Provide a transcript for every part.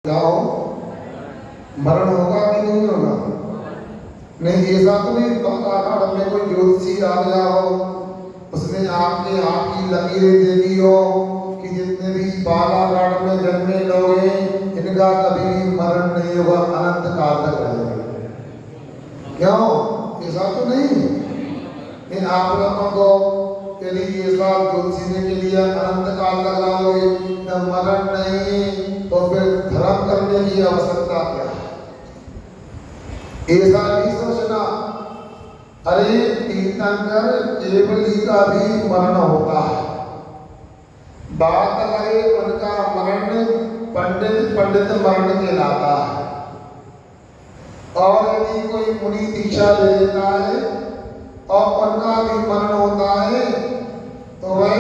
जाओ, मरण होगा कि नहीं होगा? नहीं, ऐसा तो नहीं अखाड़ में कोई ज्योतिषी आ गया हो, उसने आपके हाथ की लकीरें देखी हो कि जितने भी बालाघाट में जन्मे लोग हैं इनका कभी भी मरण नहीं होगा, अनंत काल तक रहेंगे। क्यों? ऐसा तो नहीं। इन आप लोगों को यदि ये साल ज्योतिषी ने के लिए अनंत काल तक रहोगे तो मरण नहीं, तो फिर धर्म करने की आवश्यकता क्या है? ऐसा नहीं सोचना अरे तीर्थंकर केवली का भी मरण होता है, बात लगे उनका मरण पंडित पंडित मरण कहलाता है। और यदि कोई मुनि दीक्षा ले लेता है और उनका भी मरण होता है तो वह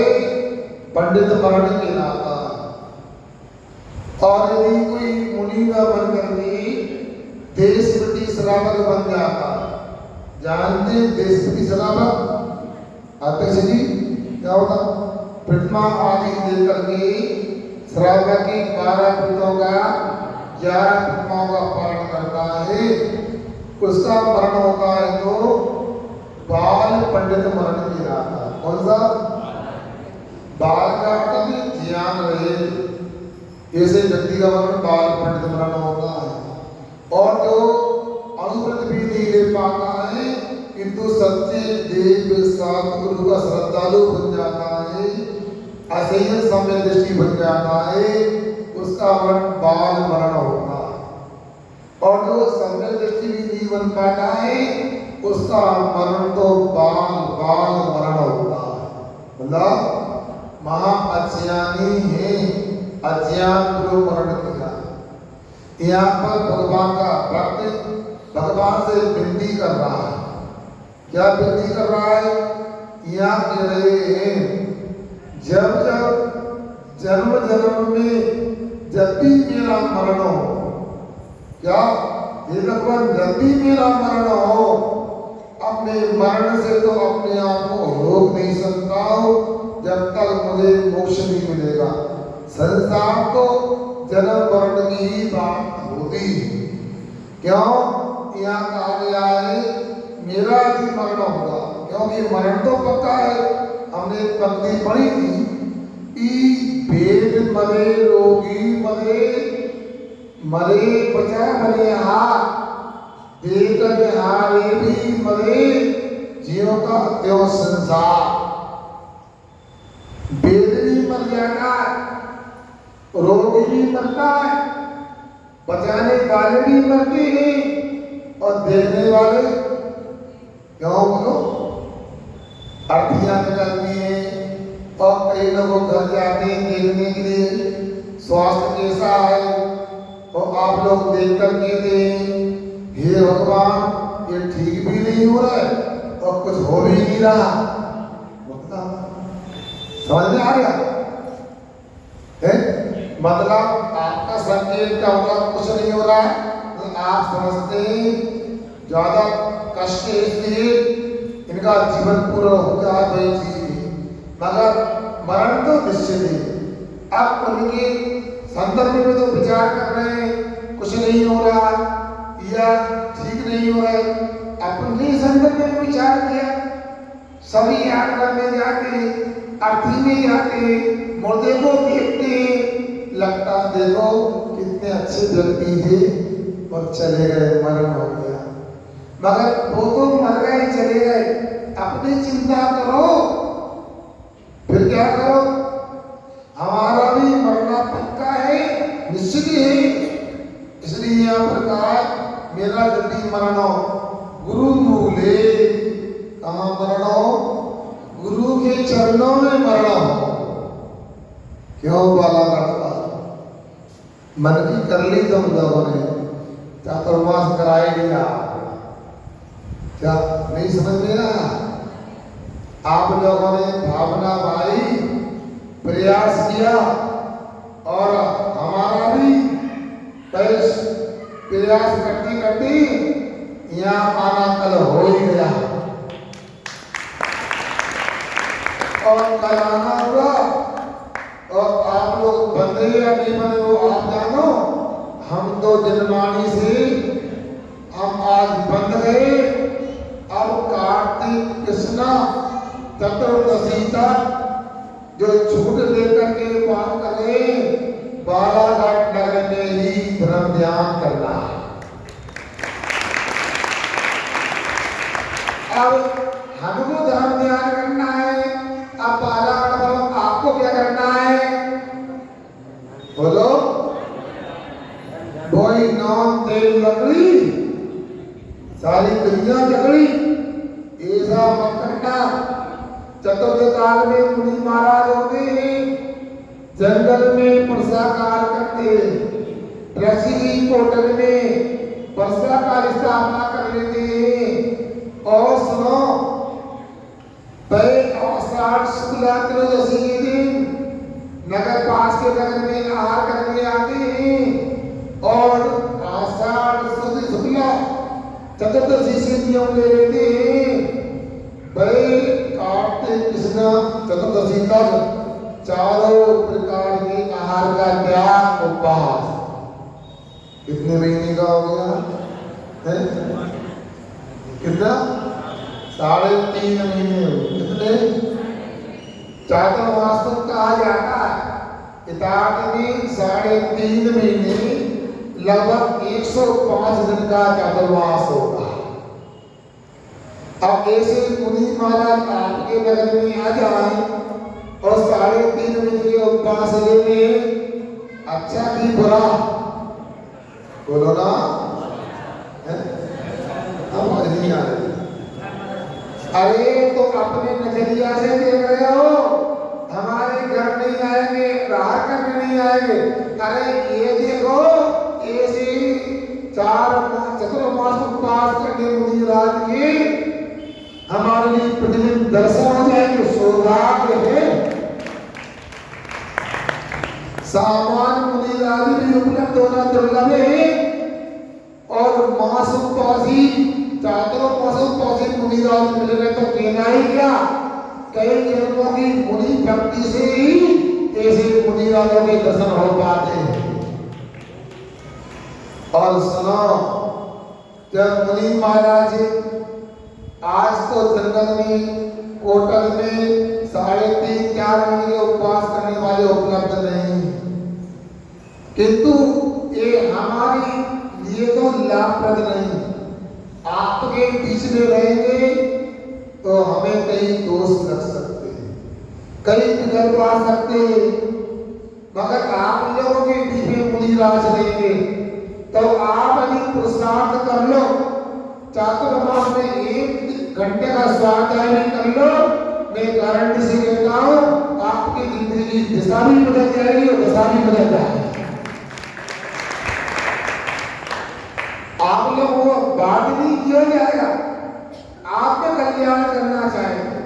पंडित मरण कहलाता है। और यदि कोई मुनि का बन करके देशपति श्रावक बन जाता, जानते देशपति श्रावक अध्यक्ष जी क्या होता? प्रतिमा आदि लेकर के श्रावक की 12 पीठों का 11 प्रतिमाओं का पालन करता है, उसका मरण होता है तो बाल पंडित मरण की राता। कौन सा? बाल का अर्थ ज्ञान रहे, ऐसे व्यक्ति का मरण बाल पंडित मरण होता है। और जो अनुव्रत भी नहीं ले पाता है किंतु सच्चे देव सतगुरु का श्रद्धालु बन जाता है, असह्य समय दृष्टि बन जाता है, उसका मरण बाल मरण होता है। और जो समय दृष्टि भी नहीं बन पाता है उसका मरण तो बाल बाल मरण होता है। मतलब महा अज्ञानी है, अज्ञान को मरण किया। यहाँ पर भगवान का भक्त भगवान से विनती कर रहा है। क्या विनती कर रहा है? यहाँ कह रहे हैं जब जब जन्म जन्म में जब भी मेरा मरण हो, क्या ये भगवान जब भी मेरा मरण हो, अपने मरण से तो अपने आप को रोक नहीं सकता हो जब तक मुझे मोक्ष नहीं मिलेगा। संसार तो जन्म मरण की ही बात होती। क्यों? यहाँ कहा गया है मेरा भी मरण होगा, क्योंकि मरण तो पक्का है। हमने एक पंक्ति पढ़ी थी, ई भेद मरे रोगी मरे, मरे बचा मरे हार, देख हारे भी मरे, जियो का त्यों संसार। वेद भी मर जाता है, रोगी भी मरता है, बचाने वाले भी मरते हैं और देखने वाले क्यों बोलो अर्थियां निकलती हैं। और कई लोग घर जाते हैं देखने के लिए स्वास्थ्य कैसा है, और आप लोग देख कर कहते हैं हे भगवान ये ठीक भी नहीं हो रहा है और कुछ हो भी नहीं रहा। समझ में आ गया है? मतलब आपका संकेत का मतलब कुछ नहीं हो रहा है तो आप समझते हैं ज्यादा कष्ट है इसलिए इनका जीवन पूरा हो जाए वही चीज, मगर मरण तो निश्चित है। अब उनके संदर्भ में तो विचार कर रहे हैं कुछ नहीं हो रहा या ठीक नहीं हो रहा है, अपने संदर्भ में विचार किया। सभी यात्रा में जाके अर्थी में जाके मुर्दे को देखते लगता देखो कितने अच्छे व्यक्ति थे और चले गए, मरण हो गया। मगर वो तो मर गए चले गए, अपनी चिंता करो फिर क्या करो? हमारा भी मरना पक्का है, निश्चित है। इसलिए यहाँ पर कहा मेरा जल्दी मरण हो, गुरु मूले कहाँ मरण हो? गुरु के चरणों में मरण हो। क्यों बाला करता मन की कर ली तुम लोगों ने, चातुर्मास कराए दिया, क्या नहीं समझ में आया? आप लोगों ने भावना भाई प्रयास किया और हमारा भी प्रयास करते करते यहाँ आना कल हो ही गया और कल आना हुआ। और आप लोग बंदे या नहीं बने वो आप जानो, हम तो जनमानी से हम आज बंध गए। अब कार्तिक कृष्णा चतुर्दशी तक जो छूट लेकर के पार करे, बालाघाट नगर में ही धर्म ध्यान करना है। अब हमको धर्म ध्यान करना है। अब बालाघाट वालों आपको क्या करना है? बोलो। बोई नॉन तेल लकड़ी सारी दुनिया जकड़ी, ऐसा मत करना। चतुर्थ काल में मुनि महाराज होते जंगल में वर्षाकाल करते, ऋषि की कोटल में वर्षा का स्थापना कर लेते हैं। और सुनो, आषाढ़ शुक्ला त्रयोदशी के दिन नगर पास के नगर में आहार करके आते हैं और आषाढ़ शुद्ध शुक्ला चतुर्दशी से नियम ले लेते हैं। भाई कार्तिक कृष्ण चतुर्दशी तक चारों प्रकार के आहार का त्याग उपवास। कितने महीने का हो गया है? कितना? 3.5 महीने हो। कितने? चातुर्मास कहा जाता है। इताद में 3.5 महीने लगभग 105 दिन का चातुर्मास होगा। अब ऐसे मुनि महाराज आपके नगर में आ जाए और 3.5 महीने के उपवास लेने, अच्छा की बुरा? बोलो ना। अब नहीं आ रही। अरे तो अपने नजरिया से देख रहे हो, हमारे घर नहीं आएंगे, राह करने नहीं आएंगे। अरे ये देखो, ऐसे 4 चतुर्मास उपवास करने मुनि राज के हमारे लिए प्रतिदिन दर्शन हो जाएंगे, सौभाग्य है। सामान मुनि राज भी उपलब्ध होना दुर्लभ है। और मास उपवासी चातुर्मासी मुनि राज मिल गए तो कहना ही क्या। कई जन्मों की मुनि भक्ति से ही ऐसे मुनि राजों के दर्शन हो पाते हैं। और सुनो, जब मुनि महाराज आज तो जंगल में कोटल में 3.5-4 महीने उपवास करने वाले उपलब्ध नहीं, किंतु ये हमारे लिए तो लाभप्रद नहीं। आपके बीच में रहेंगे तो हमें कई दोष लग सकते हैं, कई बिगड़ पा सकते हैं। मगर आप लोगों के बीच में मुनि राज रहेंगे तो आप यदि पुरुषार्थ कर लो, चातुर्मास में 1 घंटे का स्वाध्याय कर लो, मैं गारंटी से कहता हूं आपकी जिंदगी की दिशा भी बदल जाएगी और दशा भी बदल जाएगी। आप लोगों को बात नहीं किया जाएगा, आपका कल्याण करना चाहेंगे,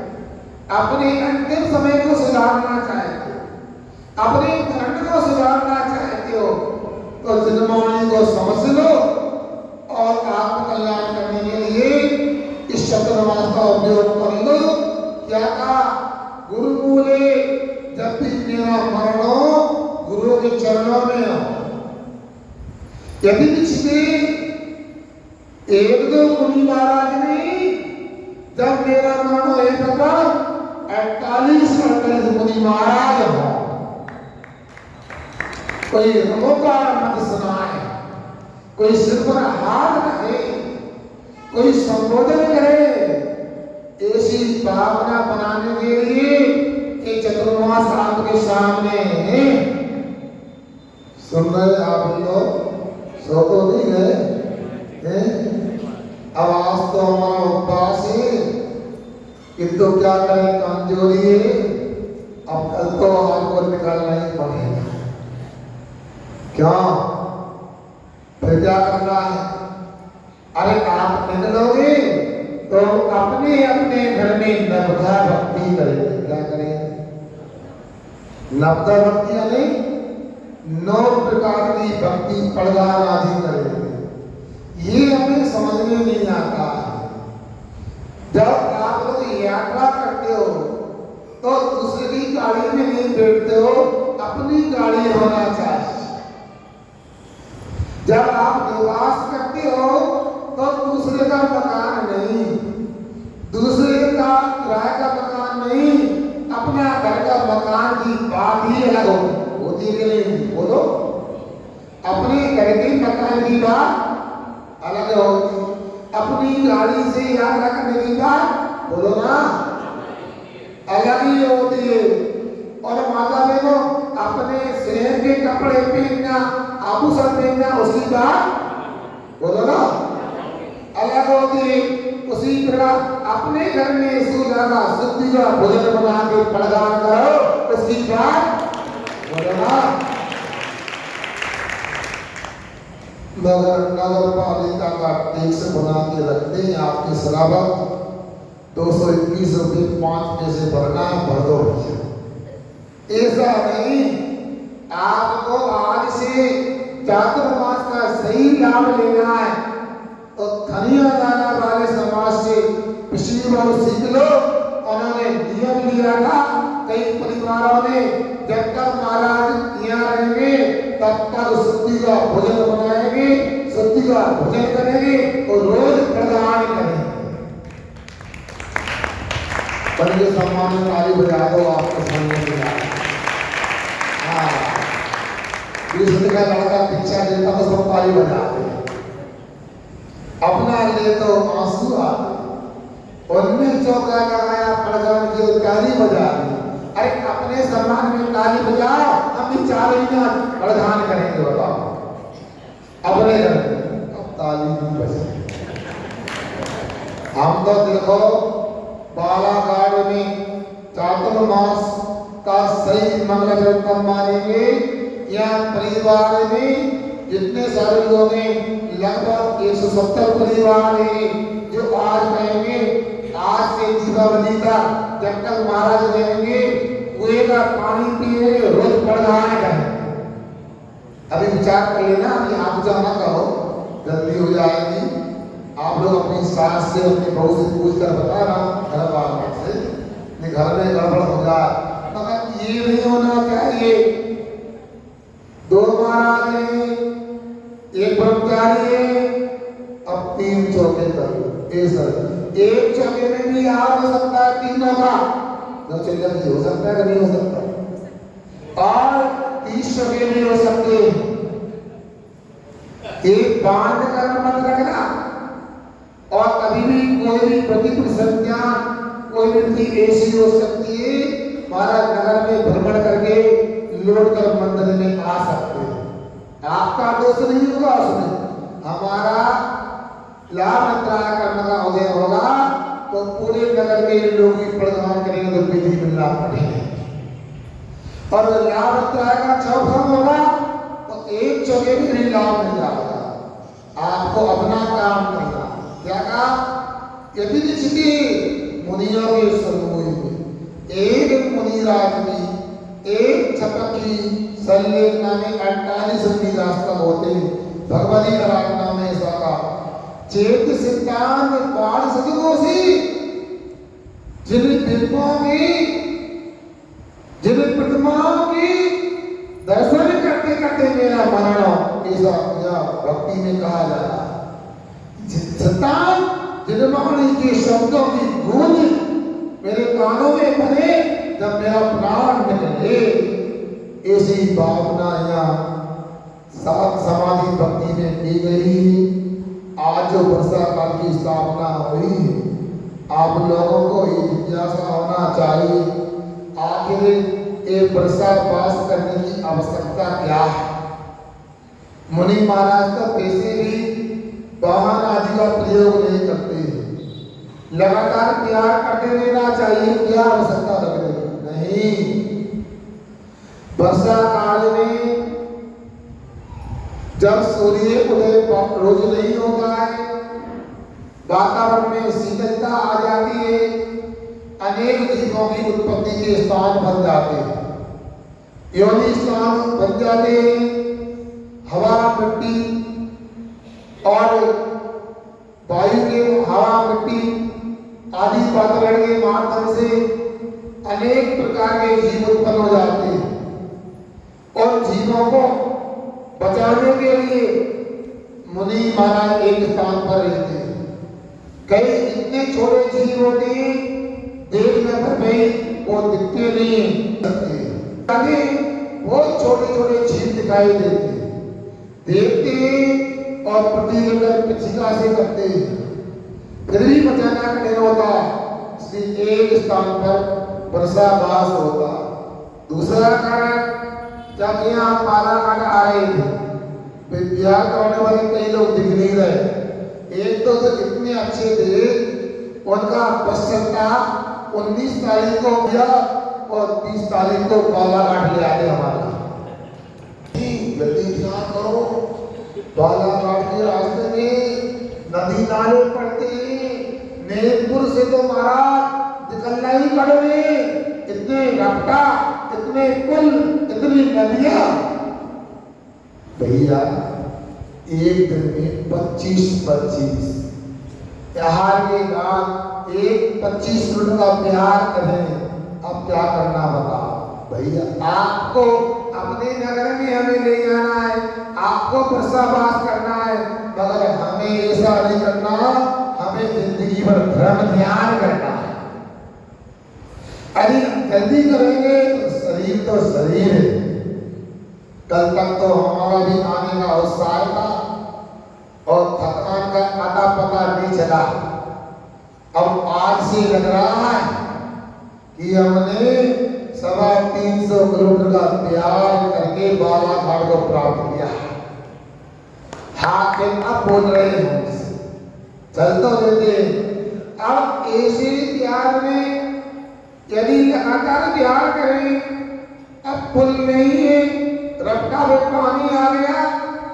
अपने अंतिम समय को सुधारना चाहेंगे, अपने खंड को सुधारना चाहते हो तो जनमानी को समझ लो और आपका कल्याण करने के लिए इस चतुर्मास का उपयोग कर लो। क्या कहा? गुरु बोले जब भी मेरा मरण हो, गुरु के चरणों में हो। यदि पिछले 1-2 मुनि महाराज ने जब मेरा मरण हो 48 मुनि महाराज हो, कोई रोकार मत सुनाए, कोई सिर पर हाथ रखे, कोई संबोधन करे, ऐसी भावना बनाने के लिए कि चतुर्मास आपके सामने है। सुन रहे आप लोग? सो तो नहीं गए? अब आज तो हमारा उपवास है, किंतु क्या करें, कमजोरी है। अब कल तो आपको निकालना ही पड़ेगा। क्या फिर क्या करना है? अरे आप निकलोगे तो अपने अपने घर में नवधा भक्ति करेंगे। क्या करें? नवधा भक्ति यानी 9 प्रकार की भक्ति प्रदान आदि करेंगे। ये हमें समझ में नहीं आता है। जब आप लोग यात्रा करते हो तो दूसरे की गाड़ी में नहीं बैठते हो, अपनी गाड़ी होना चाहिए। जब आप निवास करते हो तो दूसरे का मकान नहीं, दूसरे का किराए का मकान नहीं, अपना घर का मकान की बात ही अलग होती है कि नहीं? बोलो, अपने घर के मकान की बात अलग होगी, अपनी गाड़ी से यात्रा करने की बात बोलो ना अलग ही होती है। और माता बहनों, अपने शहर के कपड़े पहनना, आभूषण पहनना, उसकी बात बोलो ना अलग होती है। उसी प्रकार अपने घर में सुजाना शुद्धि का भोजन बना के प्रदान करो, उसकी बात बोलो ना। नगर पालिका का टैक्स बना के रखते हैं आपकी सलाबत 221 रुपये 5 पैसे भरना है, भर दो भैया। ऐसा नहीं, आपको आज से चातुर्मास का सही लाभ लेना है तो खनिया दाना वाले समाज से पिछली बार सीख लो। उन्होंने नियम लिया था, कई परिवारों ने, जब तक महाराज यहाँ रहेंगे तब तक शुद्धि का भोजन बनाएंगे, शुद्धि का भोजन करेंगे और रोज प्रदान करेंगे। बड़े सम्मान में ताली बजा दो आपको सामने। हाँ, दूसरे का लड़का भिक्षा देता तो सब ताली बजाते, अपना ले तो आंसू आते। उनमें चौका लगाया प्रदान की ताली बजा दी। अरे अपने सम्मान में ताली बजाओ, हम भी 4 महीना प्रदान करेंगे, बताओ अपने घर में अब ताली नहीं बजे। हम तो देखो बालाघाट में चातुर्मास का सही मंगल मानेंगे। यहाँ परिवार में जितने सारे लोग हैं, लगभग 170 परिवार हैं जो आज कहेंगे आज से दीपावली का जब तक महाराज रहेंगे कुएं का पानी पिए, रोज प्रदान करें। अभी विचार कर लेना, अभी आप जाना कहो, जल्दी हो जाएगी। आप लोग अपनी सास से, अपनी बहू से पूछ कर बताना, घर वालों से, घर में गड़बड़ हो जाए। मगर ये नहीं होना चाहिए 2 महाराज हैं, 1 ब्रह्मचारी है, अब 3 चौके कर ऐसा। 1 चौके में भी हार हो सकता है तीनों का, जो चल हो सकता है कि नहीं हो सकता, और 30 चौके भी हो सकते हैं। एक बांध कर मत रखना, और कभी भी कोई भी प्रतिकूल संज्ञा कोई व्यक्ति ऐसी हो सकती है, महाराज नगर में भ्रमण करके लौट कर मंदिर में आ सकते हैं। आपका दोष नहीं होगा उसमें, हमारा लाभ अंतराय करने का उदय होगा तो पूरे नगर के लोग ही प्रदान करेंगे तो विधि मिलना पड़ेगा। और लाभ अंतराय का चौथम होगा तो 1 जगह भी नहीं लाभ मिल जाएगा। आपको अपना काम करना, क्या काम? यदि मुनियों के समूह में एक मुनिराज भी एक छपकी सल्लेख नामे 48 रास्ता होते भगवती आराधना में सका चेत सिद्धांत पाठ सदगोसी जिन प्रतिमाओं की दर्शन करते करते मेरा मरण, ऐसा भक्ति में कहा जा रहा है। जिनवाणी के शब्दों की गूंज मेरे कानों में बने जब मेरा प्राण निकले, ऐसी भावना यहाँ सात समाधि भक्ति में दी गई। आज जो वर्षा काल की स्थापना हुई, आप लोगों को ये जिज्ञासा होना चाहिए आखिर ये वर्षा पास करने की आवश्यकता क्या है। मुनि महाराज तो पैसे भी वाहन आदि का प्रयोग नहीं करते, लगातार प्यार करते रहना चाहिए, क्या आवश्यकता लग रही नहीं। वर्षा काल में जब सूर्य उदय रोज नहीं होता है, वातावरण में शीतलता आ जाती है, अनेक जीवों की उत्पत्ति के स्थान बन जाते हैं, योनि स्थान बन जाते हैं। हवा मिट्टी और वायु के हवा मिट्टी आदि वातावरण के माध्यम से अनेक प्रकार के जीव उत्पन्न हो जाते हैं और जीवों को बचाने के लिए मुनि महाराज एक स्थान पर रहते हैं। कई इतने छोटे जीव होते हैं, देखने पर भाई वो दिखते नहीं सकते, आगे बहुत छोटे छोटे जीव दिखाई देते हैं, देखते हैं और प्रतिक्रिया पिछिका से करते हैं, फिर भी बचाना कठिन होता। इसलिए एक स्थान पर वर्षावास होता। दूसरा कारण, जब यहाँ बालाघाट आ रहे थे, विद्या करने वाले कई लोग दिख नहीं रहे। एक तो इतने अच्छे थे, उनका पश्चिमता 19 तारीख को किया और 30 तारीख को बालाघाट ले आते हमारा। जल्दी ध्यान करो, बालाघाट के रास्ते में नदी नाले पड़ते हैं, नेतपुर से तो महाराज निकलना ही कड़वे, इतने रास्ता, इतने पुल, इतनी नदियां। भैया एक दिन में 25 यहाँ के बाद एक 25 मिनट का बिहार करें, अब क्या करना बताओ भैया। आपको अपने नगर में हमें ले जाना है, आपको वर्षावास करना है, मगर हमें ऐसा नहीं करना, हमें जिंदगी भर धर्म ध्यान करना है। अरे जल्दी करेंगे तो शरीर है। कल तक तो हमारा भी आने का उत्साह था और थकान का आता पता नहीं चला। अब आज से लग रहा है कि हमने 350 किलोमीटर का त्याग करके बालाघाट को प्राप्त किया। हाँ, अब बोल रहे हैं, चल तो देते। अब ऐसे त्याग में यदि लगातार त्याग करें, अब पुल नहीं है, रफ्ता में पानी आ गया,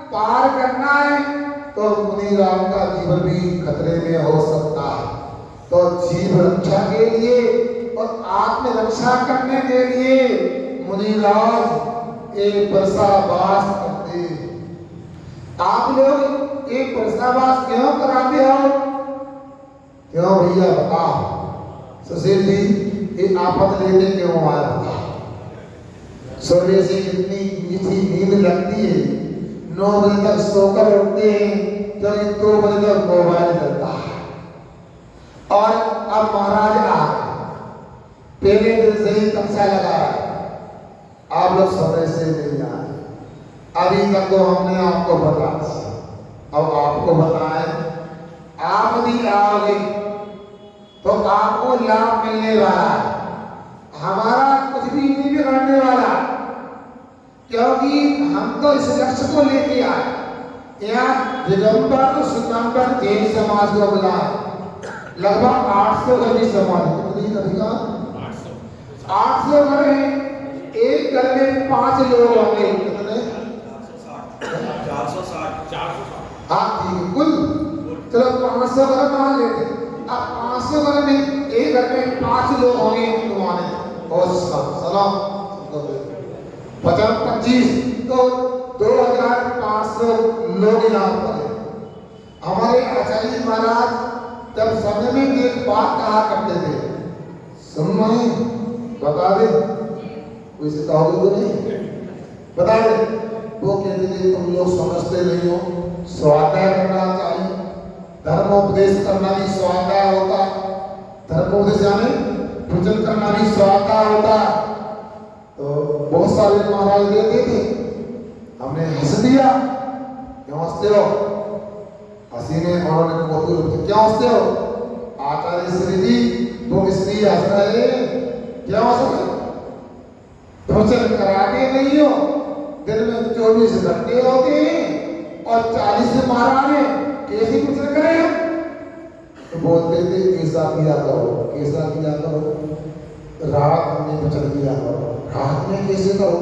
पार करना है, तो मुनि राम का जीवन भी खतरे में हो सकता है। तो जीव रक्षा के लिए और आत्मरक्षा करने के लिए मुनिराज एक वर्षावास करते। आप लोग एक वर्षावास क्यों कराते हो? क्यों भैया बताओ। सुशील जी, ये आफत लेते क्यों आया बताओ। सोने से कितनी मीठी नींद लगती है, 9 बजे तक सोकर उठते हैं, जब 2 बजे तक मोबाइल चलता है। और अब महाराज आ पहले दिन से ही कक्षा लगा रहा है, आप लोग समय से नहीं आए। अभी तक तो हमने आपको बता दिया, अब आपको बताएं, आप भी आओगे तो आपको लाभ मिलने वाला है, हमारा कुछ भी नहीं बिगड़ने वाला, क्योंकि हम तो इस लक्ष्य को लेके आए। यहाँ दिगंबर सुगंबर जैन समाज को बुलाए, लगभग 800 घर की समाज, कितनी कभी 800 घर है। एक घर में 5 लोग होंगे, कितने? 460। हाँ ठीक है, कुल चलो 500 घर मान लेते। अब 500 घर में एक घर में 5 लोग होंगे, और सलाम 25 तो 2500 लोग यहाँ पर हैं। हमारे आचार्य जी महाराज जब समय में एक बात कहा करते थे, सुन रहे बता दे, कोई से कहोगे तो नहीं बता दे। वो कहते थे तुम लोग समझते नहीं हो, स्वाध्याय करना चाहिए, धर्मोपदेश करना भी स्वाध्याय होता, धर्मोपदेश जाने पूजन करना भी स्वाध्याय होता। तो बहुत सारे महाराज देते थे, हमने हंस दिया, क्यों हंसते हो? हंसी ने उन्होंने क्यों हंसते हो? आचार्य श्री जी तुम इसलिए हंस रहे, क्या हंस रहे? भोजन कराते नहीं हो, दिन में 24 घंटे होते हैं और 40 महाराज हैं, कैसे भोजन करें? तो बोलते थे ऐसा किया करो, कैसा किया करो, रात में भोजन किया करो। रात में कैसे करो?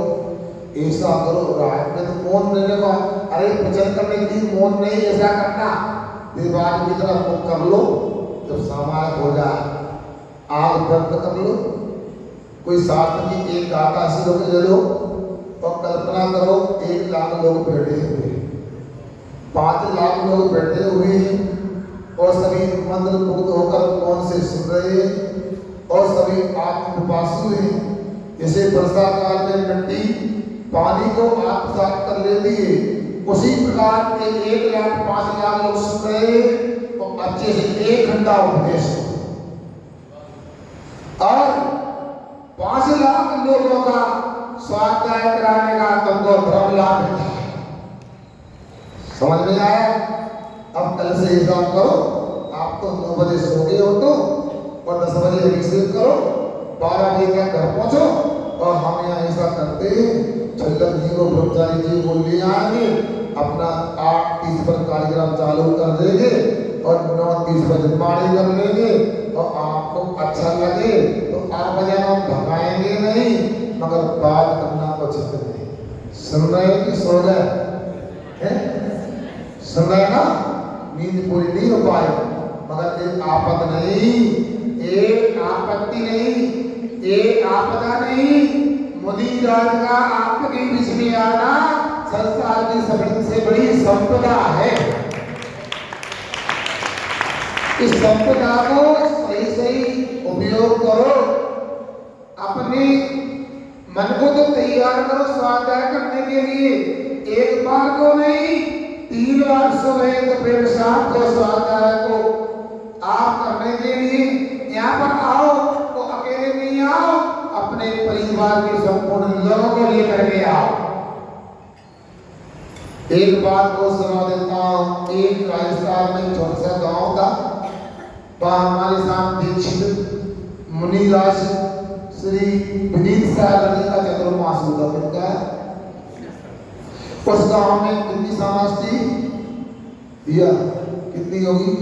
ऐसा करो, रात में तो मौन नहीं लगा, अरे भोजन करने के लिए मौन नहीं, ऐसा करना दीवार की तरफ मुख कर लो, जब समाज हो जाए आग बंद कर लो, कोई शास्त्र की एक गाथा से लोग ले लो और कल्पना करो 1 लाख लोग बैठे हुए, 5 लाख लोग बैठे हुए हैं और सभी मंत्र मुग्ध होकर कौन से सुन रहे हैं और सभी आत्मविश्वासी हैं। जैसे वर्षा काल में मिट्टी पानी को आत्मसात कर लेती है, उसी प्रकार के 1,05,00,000 लोग सुन रहे तो अच्छे से 1 घंटा उपदेश और 5 लाख लोगों का स्वाध्याय कराने का तुमको धर्म लाभ मिलता है। समझ में आया? अब कल से हिसाब करो, आप तो 9 बजे सो गए हो तो, और 10 बजे अभिषेक करो, 12 बजे तक घर पहुंचो, और हम यहाँ ऐसा करते छल्लक जी को ब्रह्मचारी जी को ले आएंगे, अपना 8:30 पर कार्यक्रम चालू कर देंगे और 9:30 पर जन्माड़ी कर लेंगे, और आपको अच्छा लगे तो आप बजे हम भगाएंगे नहीं, मगर बात करना तो चिंता नहीं। सुन रहे कि सो गए? सुन रहे ना? नींद पूरी नहीं हो पाई, मगर एक आपद नहीं, एक आपत्ति नहीं, एक आपदा नहीं, मुनिराज का आपके बीच में आना संसार की सबसे बड़ी संपदा है। इस संपदा को सही सही उपयोग करो, अपने मन को तो तैयार करो स्वाध्याय करने के लिए। एक बार को नहीं, 3 बार सुबह दोपहर शाम को स्वाध्याय को आप करने के लिए यहाँ पर आओ तो अकेले नहीं आओ, अपने परिवार के संपूर्ण लोगों को लेकर के आओ। एक बात को सुना देता हूँ, एक राजस्थान में छोटा सा गांव था, वहाँ हमारे साथ दीक्षित मुनिराज श्री विनीत सागर जी का चतुर्मास होता किनका है? उस गांव में कितनी समाज थी? या कितनी होगी?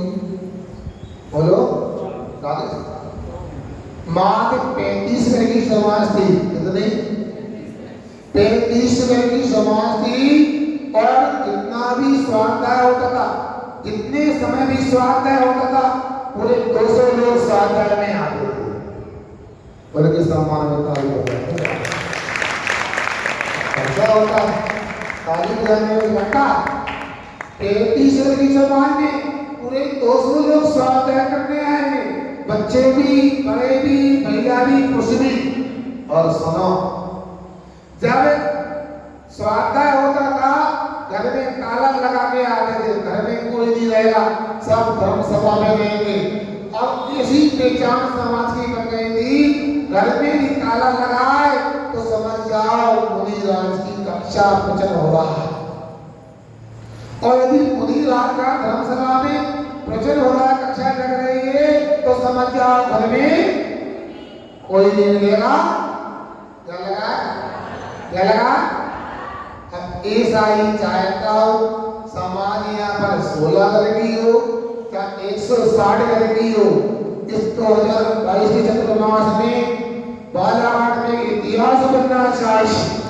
बोलो। माँ के 35 घर की समाज थी। कितनी? 35 घर की समाज थी, और जितना भी स्वाध्याय होता था, जितने समय भी स्वाध्याय होता था, पूरे 200 लोग स्वाध्याय में आते थे। बोले कि सम्मान होता है, ऐसा होता है। ताली बजाने में घंटा 33 घर की समाज में पूरे 200 लोग स्वाध्याय करने आए, बच्चे भी, बड़े भी, महिला भी, पुरुष भी। और सुनो, जब स्वाध्याय होता था, घर में ताला लगा के आते थे, घर में कोई नहीं रहेगा, सब धर्म सभा में रहेंगे। अब इसी पहचान समाज की बन गई थी, घर में भी ताला लगाए तो समझ जाओ मुनिराज की कक्षा प्रचन हो रहा है। और यदि मुनिराज का धर्मसभा में प्रचन हो रहा है, कक्षा लग रही है, तो समझ जाओ घर में कोई नहीं मिलेगा। क्या लगा? क्या लगा? अब ऐसा ही चाहता हूँ समाज यहाँ पर 16 घर की हो या 160 घर की हो, इस 2022 के चतुर्मास में बालाघाट में इतिहास बनना चाहिए।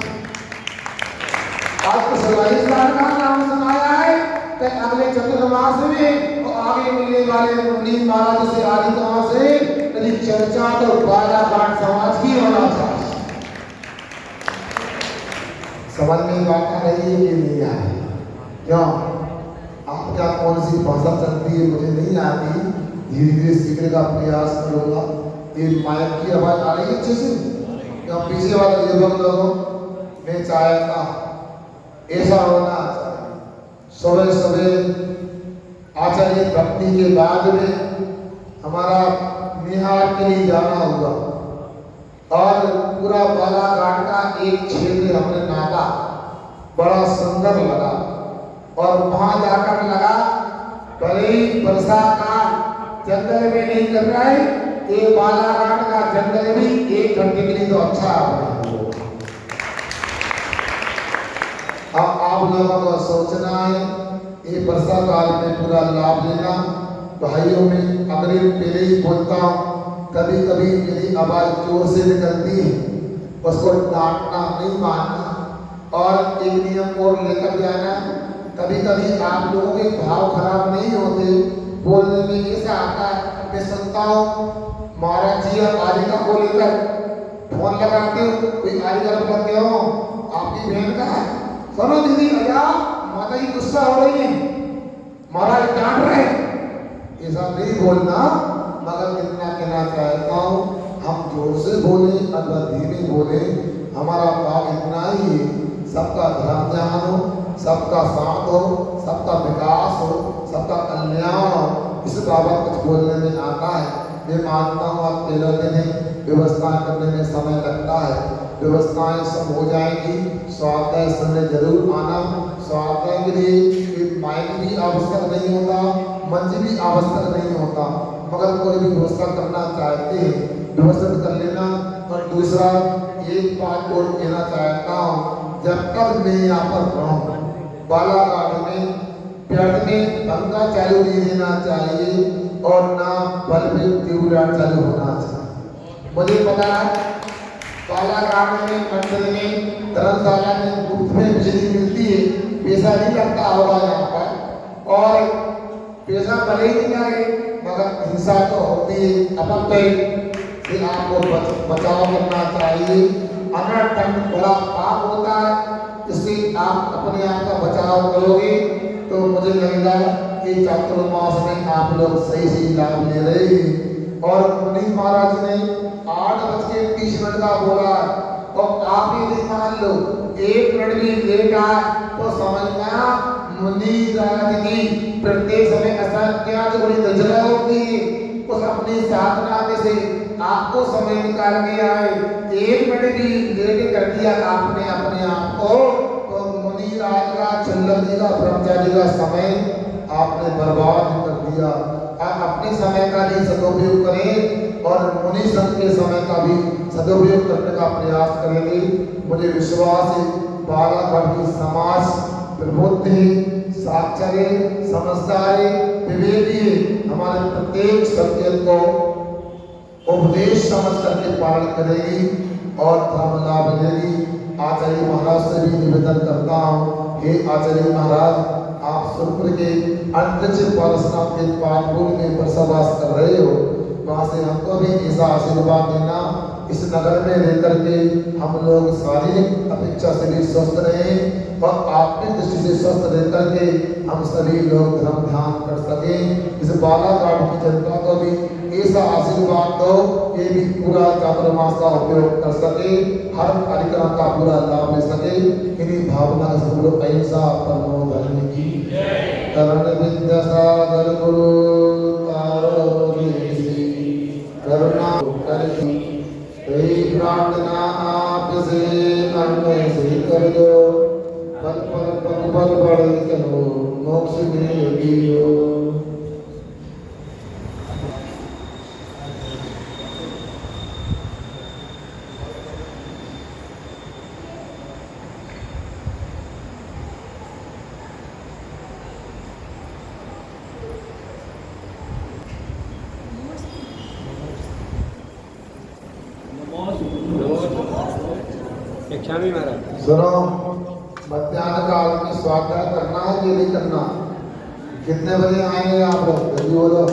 आज तो 27 साल का नाम सुनाया है, तो अगले चतुर्मास में तो आगे मिलने वाले मुनि महाराज से आदि कहाँ से यदि चर्चा तो बालाघाट समाज की होना चाहिए। समझ में बात आ रही है कि नहीं आ रही? क्यों? आप क्या कौन सी भाषा चलती है मुझे नहीं आती, धीरे धीरे सीखने का प्रयास करूंगा। ये माइक की आवाज आ रही है अच्छे से? क्या पीछे वाले युवक लोगों में चाहता ऐसा होना चाहिए। सुबह सुबह आचार्य भक्ति के बाद में हमारा निहार के लिए जाना हुआ, और पूरा बालाघाट का एक क्षेत्र हमने नापा, बड़ा सुंदर लगा। और वहां जाकर लगा भले ही वर्षा का जंगल में नहीं कर रहा है, ये बालाघाट का जंगल भी 1 घंटे के लिए तो अच्छा है। अब आप लोगों को सोचना है, ये वर्षा काल में पूरा लाभ लेना। भाइयों में अग्रिम पहले ही बोलता हूँ, कभी कभी मेरी आवाज जोर से निकलती है, उसको डांटना नहीं मानना, और एक नियम और लेकर जाना। कभी कभी आप लोगों के भाव खराब नहीं होते, बोलने में ऐसा आता है। मैं सुनता हूँ महाराज जी आप आलिका को लेकर फोन लगाते हो, कोई आलिका बताते हो आपकी बहन का है, सुनो दीदी आजा, माता जी गुस्सा हो रही है, महाराज डांट रहे। ऐसा नहीं बोलना, मगर इतना कहना चाहता हूँ, हम जोर से बोले अथवा धीमे बोले, हमारा भाव इतना ही है, सबका धर्म ध्यान हो, सबका साथ हो, सबका विकास हो, सबका कल्याण हो, इस बाबत कुछ बोलने में आता है। मैं मानता हूँ आप 13 दिन व्यवस्थाएं करने में समय लगता है, व्यवस्थाएं सब हो जाएंगी। स्वाध्याय समय जरूर आना। स्वाध्याय के लिए एक माइक भी आवश्यक नहीं होता, मंच भी आवश्यक नहीं होता, मगर कोई भी व्यवस्था करना चाहते हैं व्यवस्थित कर लेना। और दूसरा एक बात और कहना चाहता हूँ, जब तक मैं यहाँ पर रहूँ बालाघाट में व्यर्थ में पंखा चालू नहीं देना चाहिए और ना बल्ब ट्यूबलाइट चालू होना चाहिए। मुझे पता है बालाघाट में मंदिर में धर्मशाला में मुफ्त में बिजली मिलती है, पैसा नहीं लगता होगा यहाँ पर, और पैसा भले ही नहीं लगे मगर हिंसा तो होती है। अपन तो आपको बचाव करना चाहिए। अगर ठंड बड़ा पाप होता है, इससे आप अपने आप का बचाव करोगे तो मुझे लगेगा कि चातुर्मास में आप लोग सही सही लाभ ले रहे हैं। और मुनि महाराज ने 8:30 का बोला और आप यदि मान लो 1 मिनट भी लेट आए तो समझना मुनि राज की प्रत्येक समय असंख्यात बड़ी नजर होती है। उस अपनी साधना में से आपको समय निकाल के आए, 1 मिनट भी लेट कर दिया आपने अपने आप को, तो मुनि राज का, चंद्र जी का, ब्रह्मचारी का समय आपने बर्बाद कर दिया। आप अपने समय का भी सदुपयोग करें और मुनि संत के समय का भी सदुपयोग करने का प्रयास करेंगे। मुझे विश्वास है बालाघाट की समाज प्रबुद्ध है, साक्षर है, समझदार है, विवेकी है, हमारे प्रत्येक सत्य को उपदेश समझ करके पालन करेगी और धर्म लाभ मिलेगी। आचार्य महाराज से भी निवेदन करता हूँ, हे आचार्य महाराज, आप सुरपुर के अंतरिक्ष पारसनाथ के पाटपुर में बसवास कर रहे हो, वहाँ से हमको भी ऐसा आशीर्वाद देना। इस नगर में रहकर के हम लोग शारीरिक अपेक्षा से भी स्वस्थ रहे और आत्मिक दृष्टि से स्वस्थ रह करके हम सभी लोग धर्म ध्यान कर सके। इस बालाघाट की जनता को भी ऐसा आशीर्वाद दो, ये भी पूरा चातुर्मास का उपयोग कर सके, हर कार्यक्रम का पूरा लाभ ले सके। इन्हीं भावना से हम लोग अहिंसा परमो धर्म की करुण विद्या सागर गुरु करुणा करती प्रार्थना आपसे अन्य से कर दो, पल पल पल पल बढ़े चलो मोक्ष में जियो। सुनो, मध्याह्न काल में स्वाध्याय करना है कि नहीं करना? कितने बजे आएंगे आप लोग? जल्दी बोलो।